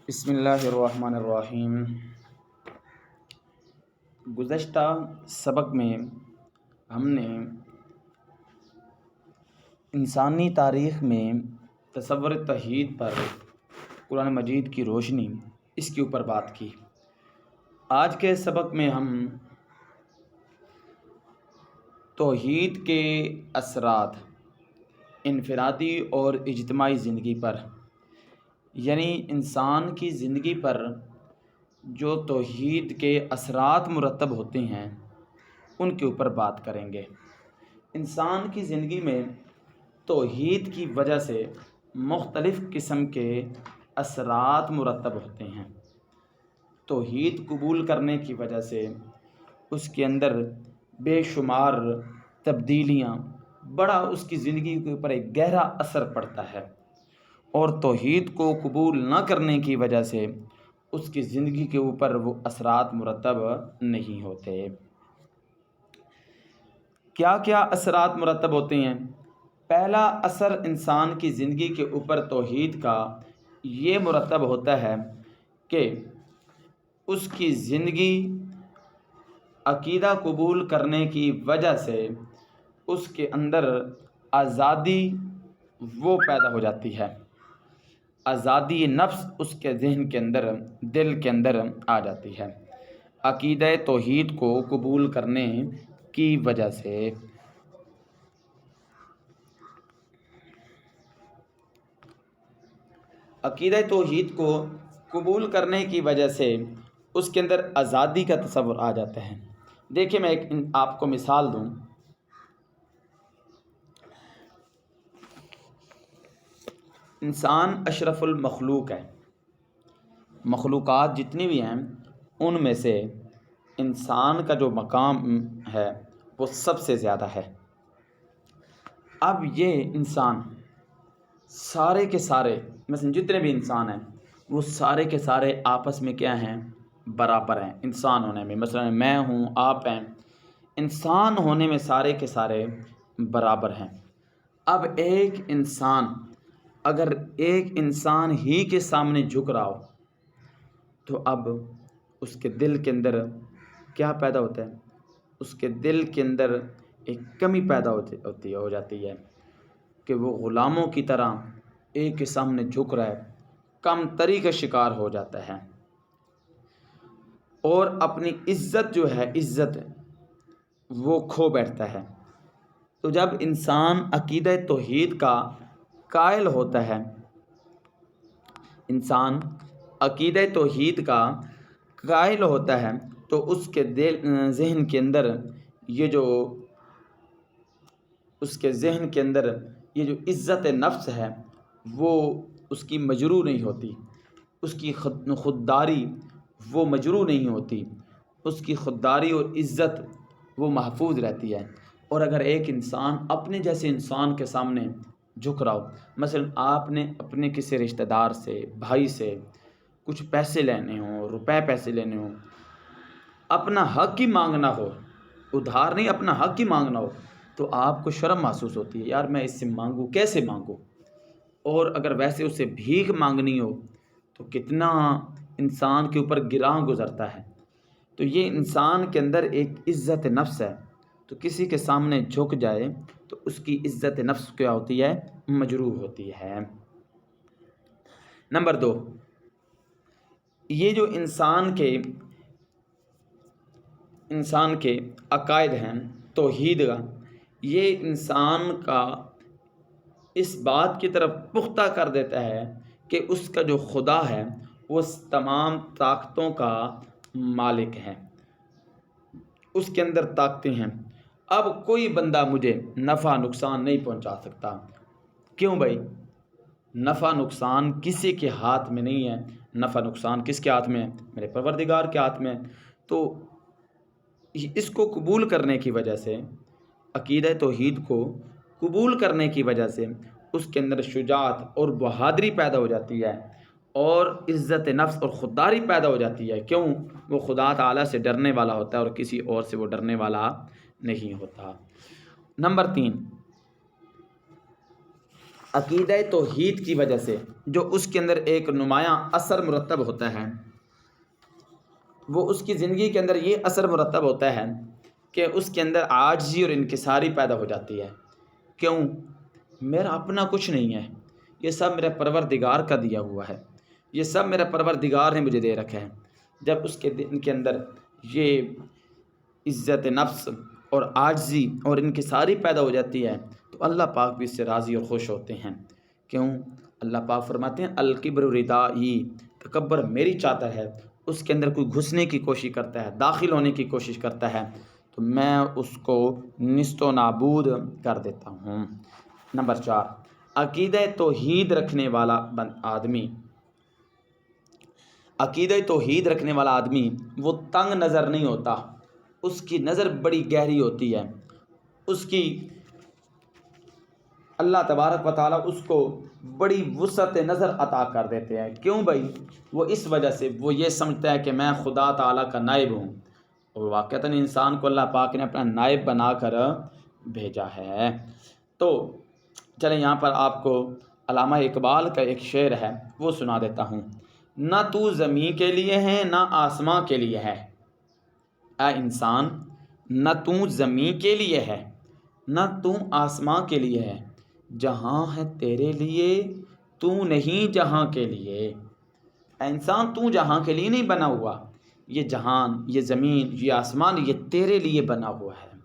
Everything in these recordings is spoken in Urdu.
بسم اللہ الرحمن الرحیم۔ گزشتہ سبق میں ہم نے انسانی تاریخ میں تصور توحید پر قرآن مجید کی روشنی اس کے اوپر بات کی۔ آج کے سبق میں ہم توحید کے اثرات انفرادی اور اجتماعی زندگی پر، یعنی انسان کی زندگی پر جو توحید کے اثرات مرتب ہوتے ہیں ان کے اوپر بات کریں گے۔ انسان کی زندگی میں توحید کی وجہ سے مختلف قسم کے اثرات مرتب ہوتے ہیں۔ توحید قبول کرنے کی وجہ سے اس کے اندر بے شمار تبدیلیاں، بڑا اس کی زندگی کے اوپر ایک گہرا اثر پڑتا ہے، اور توحید کو قبول نہ کرنے کی وجہ سے اس کی زندگی کے اوپر وہ اثرات مرتب نہیں ہوتے۔ کیا کیا اثرات مرتب ہوتے ہیں؟ پہلا اثر انسان کی زندگی کے اوپر توحید کا یہ مرتب ہوتا ہے کہ اس کی زندگی عقیدہ قبول کرنے کی وجہ سے اس کے اندر آزادی وہ پیدا ہو جاتی ہے، آزادی نفس اس کے ذہن کے اندر، دل کے اندر آ جاتی ہے عقیدہ توحید کو قبول کرنے کی وجہ سے۔ عقیدہ توحید کو قبول کرنے کی وجہ سے اس کے اندر آزادی کا تصور آ جاتا ہے۔ دیکھیں، میں ایک آپ کو مثال دوں۔ انسان اشرف المخلوق ہے، مخلوقات جتنی بھی ہیں ان میں سے انسان کا جو مقام ہے وہ سب سے زیادہ ہے۔ اب یہ انسان سارے کے سارے، مثلا جتنے بھی انسان ہیں وہ سارے کے سارے آپس میں کیا ہیں؟ برابر ہیں انسان ہونے میں۔ مثلا میں ہوں، آپ ہیں، انسان ہونے میں سارے کے سارے برابر ہیں۔ اب ایک انسان اگر ایک انسان ہی کے سامنے جھک رہا ہو تو اب اس کے دل کے اندر کیا پیدا ہوتا ہے؟ اس کے دل کے اندر ایک کمی پیدا ہو جاتی ہے کہ وہ غلاموں کی طرح ایک کے سامنے جھک رہا ہے، کم تری کا شکار ہو جاتا ہے، اور اپنی عزت جو ہے، عزت وہ کھو بیٹھتا ہے۔ تو جب انسان عقیدہ توحید کا قائل ہوتا ہے، انسان عقیدہ توحید کا قائل ہوتا ہے تو اس کے ذہن کے اندر یہ جو عزت نفس ہے وہ اس کی مجروح نہیں ہوتی، اس کی خودداری وہ مجروح نہیں ہوتی، اس کی خودداری اور عزت وہ محفوظ رہتی ہے۔ اور اگر ایک انسان اپنے جیسے انسان کے سامنے جھک رہا ہو، مثلا آپ نے اپنے کسی رشتہ دار سے، بھائی سے کچھ پیسے لینے ہوں، روپے پیسے لینے ہوں، اپنا حق ہی مانگنا ہو، ادھار نہیں، اپنا حق ہی مانگنا ہو، تو آپ کو شرم محسوس ہوتی ہے، یار میں اس سے مانگوں، کیسے مانگوں؟ اور اگر ویسے اسے بھیک مانگنی ہو تو کتنا انسان کے اوپر گراں گزرتا ہے۔ تو یہ انسان کے اندر ایک عزت نفس ہے، تو کسی کے سامنے جھک جائے تو اس کی عزت نفس کیا ہوتی ہے؟ مجروح ہوتی ہے۔ نمبر 2، یہ جو انسان کے عقائد ہیں توحید کا، یہ انسان کا اس بات کی طرف پختہ کر دیتا ہے کہ اس کا جو خدا ہے وہ تمام طاقتوں کا مالک ہے، اس کے اندر طاقتیں ہیں، اب کوئی بندہ مجھے نفع نقصان نہیں پہنچا سکتا۔ کیوں بھائی؟ نفع نقصان کسی کے ہاتھ میں نہیں ہے، نفع نقصان کس کے ہاتھ میں ہے؟ میرے پروردگار کے ہاتھ میں۔ تو اس کو قبول کرنے کی وجہ سے، عقیدہ توحید کو قبول کرنے کی وجہ سے اس کے اندر شجاعت اور بہادری پیدا ہو جاتی ہے، اور عزت نفس اور خودداری پیدا ہو جاتی ہے۔ کیوں؟ وہ خدا تعالیٰ سے ڈرنے والا ہوتا ہے اور کسی اور سے وہ ڈرنے والا نہیں ہوتا۔ نمبر 3، عقیدہ توحید کی وجہ سے جو اس کے اندر ایک نمایاں اثر مرتب ہوتا ہے، وہ اس کی زندگی کے اندر یہ اثر مرتب ہوتا ہے کہ اس کے اندر عاجزی اور انکساری پیدا ہو جاتی ہے۔ کیوں؟ میرا اپنا کچھ نہیں ہے، یہ سب میرے پروردگار کا دیا ہوا ہے، یہ سب میرے پروردگار نے مجھے دے رکھا ہے۔ جب اس کے دل کے اندر یہ عزت نفس اور عاجزی اور انکساری پیدا ہو جاتی ہے تو اللہ پاک بھی اس سے راضی اور خوش ہوتے ہیں۔ کیوں؟ اللہ پاک فرماتے ہیں الکبر ردائی، تکبر میری چادر ہے۔ اس کے اندر کوئی گھسنے کی کوشش کرتا ہے، داخل ہونے کی کوشش کرتا ہے تو میں اس کو نیست و نابود کر دیتا ہوں۔ نمبر 4، عقیدہ توحید رکھنے والا آدمی وہ تنگ نظر نہیں ہوتا، اس کی نظر بڑی گہری ہوتی ہے، اس کی اللہ تبارک و تعالیٰ اس کو بڑی وسعت نظر عطا کر دیتے ہیں۔ کیوں بھائی؟ وہ اس وجہ سے وہ یہ سمجھتا ہے کہ میں خدا تعالیٰ کا نائب ہوں، اور واقعتاً انسان کو اللہ پاک نے اپنا نائب بنا کر بھیجا ہے۔ تو چلیں یہاں پر آپ کو علامہ اقبال کا ایک شعر ہے وہ سنا دیتا ہوں۔ نہ تو زمین کے لیے ہے نہ آسماں کے لیے ہے، اے انسان نہ تو زمین کے لیے ہے نہ تو آسماں کے لیے ہے، جہاں ہے تیرے لیے تو نہیں جہاں کے لیے۔ اے انسان تو جہاں کے لیے نہیں بنا ہوا، یہ جہان، یہ زمین، یہ آسمان یہ تیرے لیے بنا ہوا ہے۔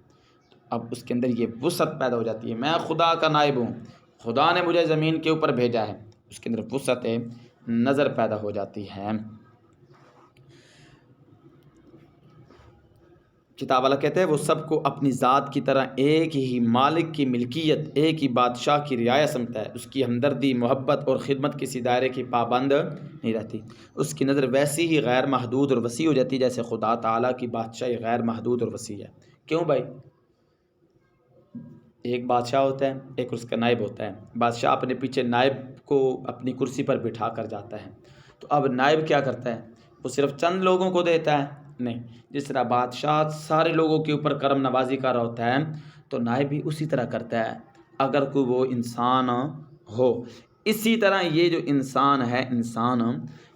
اب اس کے اندر یہ وسعت پیدا ہو جاتی ہے، میں خدا کا نائب ہوں، خدا نے مجھے زمین کے اوپر بھیجا ہے، اس کے اندر وسعت نظر پیدا ہو جاتی ہے۔ کتاب والا کہتے ہیں وہ سب کو اپنی ذات کی طرح ایک ہی مالک کی ملکیت، ایک ہی بادشاہ کی رعایا سمجھتا ہے، اس کی ہمدردی، محبت اور خدمت کسی دائرے کی پابند نہیں رہتی، اس کی نظر ویسی ہی غیر محدود اور وسیع ہو جاتی ہے جیسے خدا تعالیٰ کی بادشاہی غیر محدود اور وسیع ہے۔ کیوں بھائی؟ ایک بادشاہ ہوتا ہے، ایک اس کا نائب ہوتا ہے، بادشاہ اپنے پیچھے نائب کو اپنی کرسی پر بٹھا کر جاتا ہے، تو اب نائب کیا کرتا ہے؟ وہ صرف چند لوگوں کو دیتا ہے؟ نہیں، جس طرح بادشاہ سارے لوگوں کے اوپر کرم نوازی کر رہا ہوتا ہے تو نائب بھی اسی طرح کرتا ہے اگر کوئی وہ انسان ہو۔ اسی طرح یہ جو انسان ہے،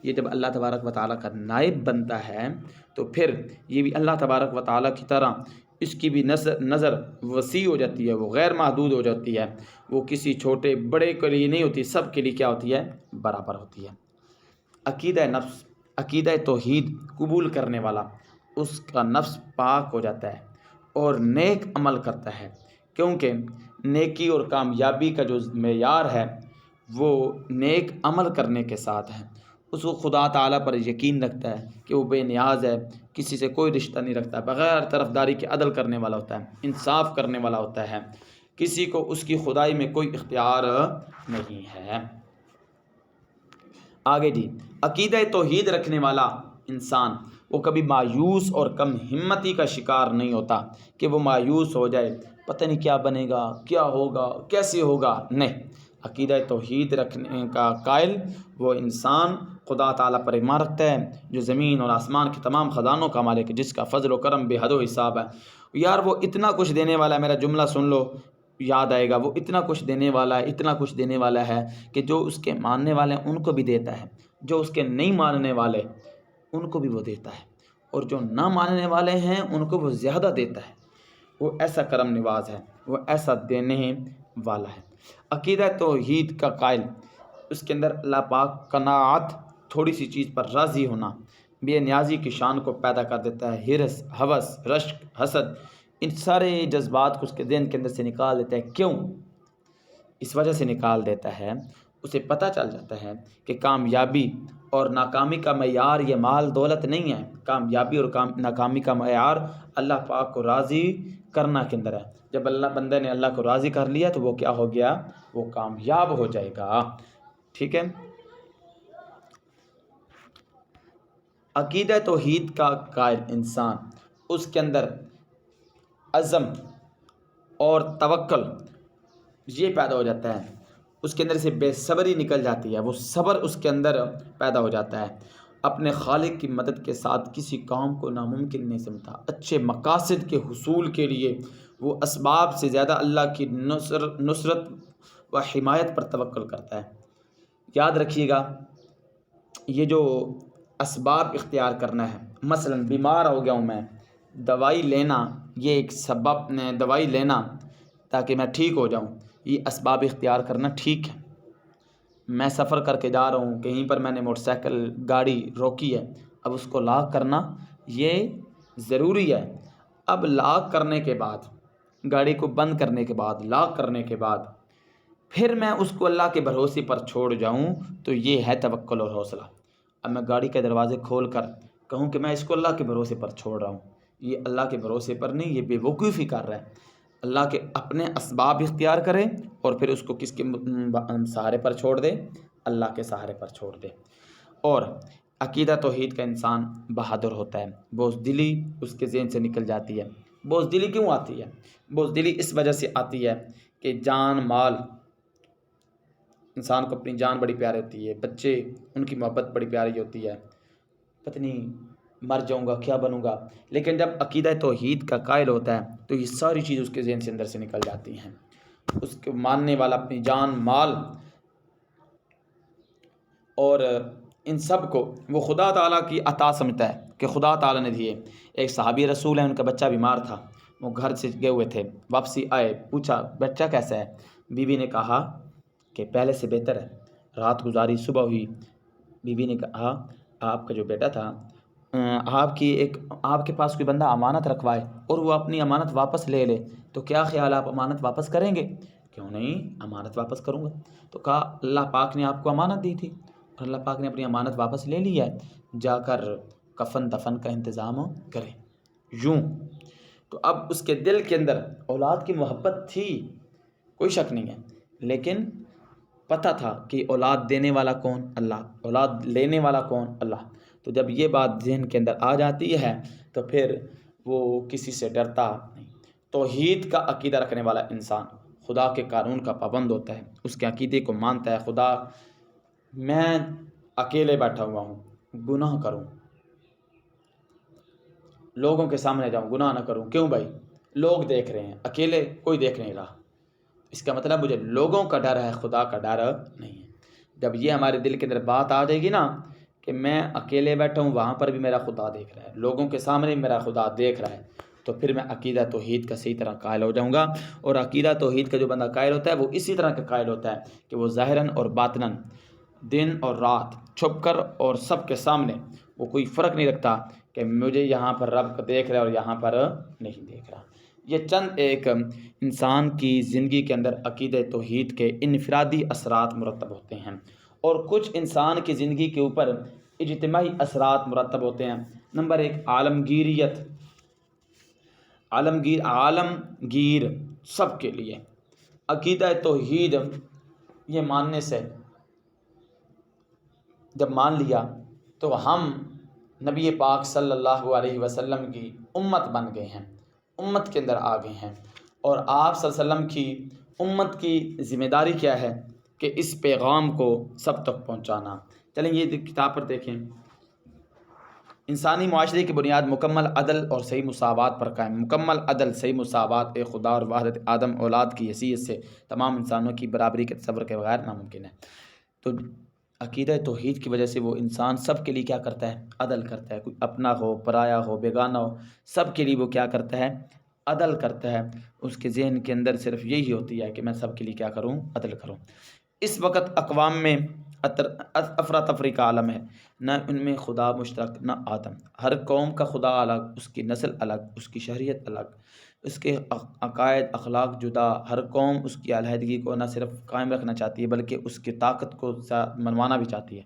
یہ جب اللہ تبارک و تعالیٰ کا نائب بنتا ہے تو پھر یہ بھی اللہ تبارک و تعالیٰ کی طرح اس کی بھی نظر وسیع ہو جاتی ہے، وہ غیر محدود ہو جاتی ہے، وہ کسی چھوٹے بڑے کے لیے نہیں ہوتی، سب کے لیے کیا ہوتی ہے؟ برابر ہوتی ہے۔ عقیدہ نفس، عقیدہ توحید قبول کرنے والا اس کا نفس پاک ہو جاتا ہے اور نیک عمل کرتا ہے، کیونکہ نیکی اور کامیابی کا جو معیار ہے وہ نیک عمل کرنے کے ساتھ ہے۔ اس کو خدا تعالیٰ پر یقین رکھتا ہے کہ وہ بے نیاز ہے، کسی سے کوئی رشتہ نہیں رکھتا، بغیر طرفداری کے عدل کرنے والا ہوتا ہے، انصاف کرنے والا ہوتا ہے، کسی کو اس کی خدائی میں کوئی اختیار نہیں ہے۔ آگے جی، عقیدہ توحید رکھنے والا انسان وہ کبھی مایوس اور کم ہمتی کا شکار نہیں ہوتا کہ وہ مایوس ہو جائے، پتہ نہیں کیا بنے گا، کیا ہوگا، کیسے ہوگا۔ نہیں، عقیدہ توحید رکھنے کا قائل وہ انسان خدا تعالیٰ پر ایمان رکھتا ہے جو زمین اور آسمان کے تمام خزانوں کا مالک ہے، جس کا فضل و کرم بے حد و حساب ہے۔ یار وہ اتنا کچھ دینے والا ہے، میرا جملہ سن لو یاد آئے گا، وہ اتنا کچھ دینے والا ہے، اتنا کچھ دینے والا ہے کہ جو اس کے ماننے والے ہیں ان کو بھی دیتا ہے، جو اس کے نہیں ماننے والے ان کو بھی وہ دیتا ہے، اور جو نہ ماننے والے ہیں ان کو وہ زیادہ دیتا ہے۔ وہ ایسا کرم نواز ہے، وہ ایسا دینے والا ہے۔ عقیدہ توحید کا قائل اس کے اندر اللہ پاک قناعت، تھوڑی سی چیز پر راضی ہونا، بے نیازی کی شان کو پیدا کر دیتا ہے۔ ہرس، ہوس، رشک، حسد، ان سارے جذبات کو اس کے ذہن کے اندر سے نکال دیتا ہے۔ کیوں؟ اس وجہ سے نکال دیتا ہے، اسے پتہ چل جاتا ہے کہ کامیابی اور ناکامی کا معیار یہ مال دولت نہیں ہے، کامیابی اور ناکامی کا معیار اللہ پاک کو راضی کرنا کے اندر ہے۔ جب اللہ بندے نے اللہ کو راضی کر لیا تو وہ کیا ہو گیا؟ وہ کامیاب ہو جائے گا۔ ٹھیک ہے؟ عقیدہ توحید کا قائل انسان اس کے اندر عزم اور توکل یہ پیدا ہو جاتا ہے، اس کے اندر سے بے صبری نکل جاتی ہے، وہ صبر اس کے اندر پیدا ہو جاتا ہے، اپنے خالق کی مدد کے ساتھ کسی کام کو ناممکن نہیں سمجھتا، اچھے مقاصد کے حصول کے لیے وہ اسباب سے زیادہ اللہ کی نصرت و و حمایت پر توکل کرتا ہے۔ یاد رکھیے گا، یہ جو اسباب اختیار کرنا ہے، مثلا بیمار ہو گیا ہوں میں، دوائی لینا، یہ ایک سبب، دوائی لینا تاکہ میں ٹھیک ہو جاؤں، یہ اسباب اختیار کرنا ٹھیک ہے۔ میں سفر کر کے جا رہا ہوں، کہیں پر میں نے موٹر سائیکل گاڑی روکی ہے، اب اس کو لاک کرنا یہ ضروری ہے۔ اب لاک کرنے کے بعد، گاڑی کو بند کرنے کے بعد، لاک کرنے کے بعد پھر میں اس کو اللہ کے بھروسے پر چھوڑ جاؤں تو یہ ہے توکل اور حوصلہ۔ اب میں گاڑی کے دروازے کھول کر کہوں کہ میں اس کو اللہ کے بھروسے پر چھوڑ رہا ہوں، یہ اللہ کے بھروسے پر نہیں، یہ بے وقوفی کر رہا ہے۔ اللہ کے اپنے اسباب اختیار کرے اور پھر اس کو کس کے سہارے پر چھوڑ دے؟ اللہ کے سہارے پر چھوڑ دے۔ اور عقیدہ توحید کا انسان بہادر ہوتا ہے، بزدلی اس کے ذہن سے نکل جاتی ہے۔ بزدلی کیوں آتی ہے؟ بزدلی اس وجہ سے آتی ہے کہ جان مال، انسان کو اپنی جان بڑی پیاری ہوتی ہے، بچے ان کی محبت بڑی پیاری ہوتی ہے، پتہ نہیں مر جاؤں گا کیا بنوں گا، لیکن جب عقیدہ توحید کا قائل ہوتا ہے تو یہ ساری چیز اس کے ذہن سے اندر سے نکل جاتی ہیں۔ اس کو ماننے والا اپنی جان مال اور ان سب کو وہ خدا تعالیٰ کی عطا سمجھتا ہے کہ خدا تعالیٰ نے دیے۔ ایک صحابی رسول ہیں، ان کا بچہ بیمار تھا، وہ گھر سے گئے ہوئے تھے، واپسی آئے، پوچھا بچہ کیسا ہے؟ بیوی نے کہا کہ پہلے سے بہتر ہے۔ رات گزاری، صبح ہوئی، بیوی نے کہا آپ کا جو بیٹا تھا، آپ کے پاس کوئی بندہ امانت رکھوائے اور وہ اپنی امانت واپس لے لے تو کیا خیال آپ امانت واپس کریں گے؟ کیوں نہیں، امانت واپس کروں گا۔ تو کہا اللہ پاک نے آپ کو امانت دی تھی اور اللہ پاک نے اپنی امانت واپس لے لی ہے، جا کر کفن دفن کا انتظام کریں۔ یوں تو اب اس کے دل کے اندر اولاد کی محبت تھی، کوئی شک نہیں ہے، لیکن پتہ تھا کہ اولاد دینے والا کون؟ اللہ، اولاد لینے والا کون؟ اللہ۔ تو جب یہ بات ذہن کے اندر آ جاتی ہے تو پھر وہ کسی سے ڈرتا نہیں۔ توحید کا عقیدہ رکھنے والا انسان خدا کے قانون کا پابند ہوتا ہے، اس کے عقیدے کو مانتا ہے۔ خدا، میں اکیلے بیٹھا ہوا ہوں، گناہ کروں، لوگوں کے سامنے جاؤں، گناہ نہ کروں، کیوں بھائی؟ لوگ دیکھ رہے ہیں، اکیلے کوئی دیکھ نہیں رہا، اس کا مطلب مجھے لوگوں کا ڈر ہے، خدا کا ڈر نہیں ہے۔ جب یہ ہمارے دل کے اندر بات آ جائے گی نا کہ میں اکیلے بیٹھا ہوں، وہاں پر بھی میرا خدا دیکھ رہا ہے، لوگوں کے سامنے بھی میرا خدا دیکھ رہا ہے، تو پھر میں عقیدہ توحید کا صحیح طرح قائل ہو جاؤں گا۔ اور عقیدہ توحید کا جو بندہ قائل ہوتا ہے وہ اسی طرح کا قائل ہوتا ہے کہ وہ ظاہراً اور باطناً، دن اور رات، چھپ کر اور سب کے سامنے، وہ کوئی فرق نہیں رکھتا کہ مجھے یہاں پر رب کو دیکھ رہا ہے اور یہاں پر نہیں دیکھ رہا۔ یہ چند ایک انسان کی زندگی کے اندر عقیدہ توحید کے انفرادی اثرات مرتب ہوتے ہیں، اور کچھ انسان کی زندگی کے اوپر اجتماعی اثرات مرتب ہوتے ہیں۔ نمبر ایک، عالمگیریت، عالمگیر سب کے لیے عقیدہ توحید یہ ماننے سے، جب مان لیا تو ہم نبی پاک صلی اللہ علیہ وسلم کی امت بن گئے ہیں، امت کے اندر آ گئے ہیں، اور آپ صلی اللہ علیہ وسلم کی امت کی ذمہ داری کیا ہے کہ اس پیغام کو سب تک پہنچانا۔ چلیں یہ کتاب پر دیکھیں، انسانی معاشرے کی بنیاد مکمل عدل اور صحیح مساوات پر قائم۔ مکمل عدل، صحیح مساوات ایک خدا اور وحدت آدم اولاد کی حیثیت سے تمام انسانوں کی برابری کے تصور کے بغیر ناممکن ہے۔ تو عقیدہ توحید کی وجہ سے وہ انسان سب کے لیے کیا کرتا ہے؟ عدل کرتا ہے، کوئی اپنا ہو، پرایا ہو، بیگانہ ہو، سب کے لیے وہ کیا کرتا ہے؟ عدل کرتا ہے۔ اس کے ذہن کے اندر صرف یہی ہوتی ہے کہ میں سب کے لیے کیا کروں؟ عدل کروں۔ اس وقت اقوام میں افراتفری کا عالم ہے، نہ ان میں خدا مشترک نہ آدم، ہر قوم کا خدا الگ، اس کی نسل الگ، اس کی شریعت الگ، اس کے عقائد اخلاق جدا۔ ہر قوم اس کی علیحدگی کو نہ صرف قائم رکھنا چاہتی ہے بلکہ اس کی طاقت کو منوانا بھی چاہتی ہے۔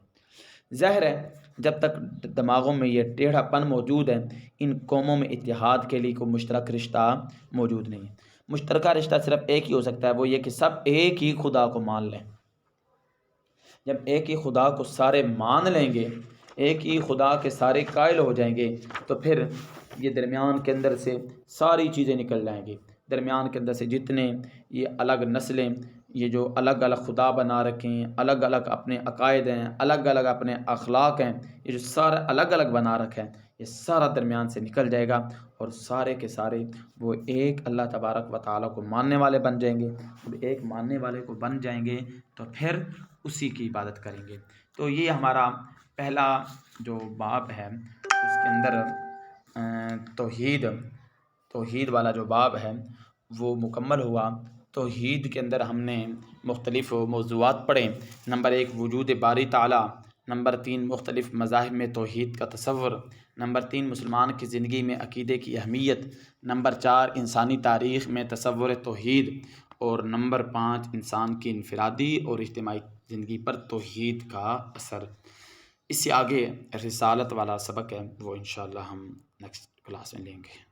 ظاہر ہے جب تک دماغوں میں یہ ٹیڑھا پن موجود ہے، ان قوموں میں اتحاد کے لیے کوئی مشترک رشتہ موجود نہیں ہے۔ مشترکہ رشتہ صرف ایک ہی ہو سکتا ہے، وہ یہ کہ سب ایک ہی خدا کو مان لیں۔ جب ایک ہی خدا کو سارے مان لیں گے، ایک ہی خدا کے سارے قائل ہو جائیں گے، تو پھر یہ درمیان کے اندر سے ساری چیزیں نکل جائیں گی۔ درمیان کے اندر سے جتنے یہ الگ نسلیں، یہ جو الگ الگ خدا بنا رکھے ہیں، الگ الگ اپنے عقائد ہیں، الگ الگ اپنے اخلاق ہیں، یہ جو سارا الگ الگ بنا رکھا ہے، یہ سارا درمیان سے نکل جائے گا اور سارے کے سارے وہ ایک اللہ تبارک و تعالیٰ کو ماننے والے بن جائیں گے. جب ایک ماننے والے کو بن جائیں گے تو پھر اسی کی عبادت کریں گے. تو یہ ہمارا پہلا جو باب ہے اس کے اندر توحید والا جو باب ہے وہ مکمل ہوا. توحید کے اندر ہم نے مختلف موضوعات پڑھے. نمبر 1 وجود باری تعالیٰ. نمبر 3 مختلف مذاہب میں توحید کا تصور. نمبر 3 مسلمان کی زندگی میں عقیدے کی اہمیت. نمبر 4 انسانی تاریخ میں تصور توحید. اور نمبر 5 انسان کی انفرادی اور اجتماعی زندگی پر توحید کا اثر. اس سے آگے رسالت والا سبق ہے وہ انشاءاللہ ہم نیکسٹ کلاس میں لیں گے.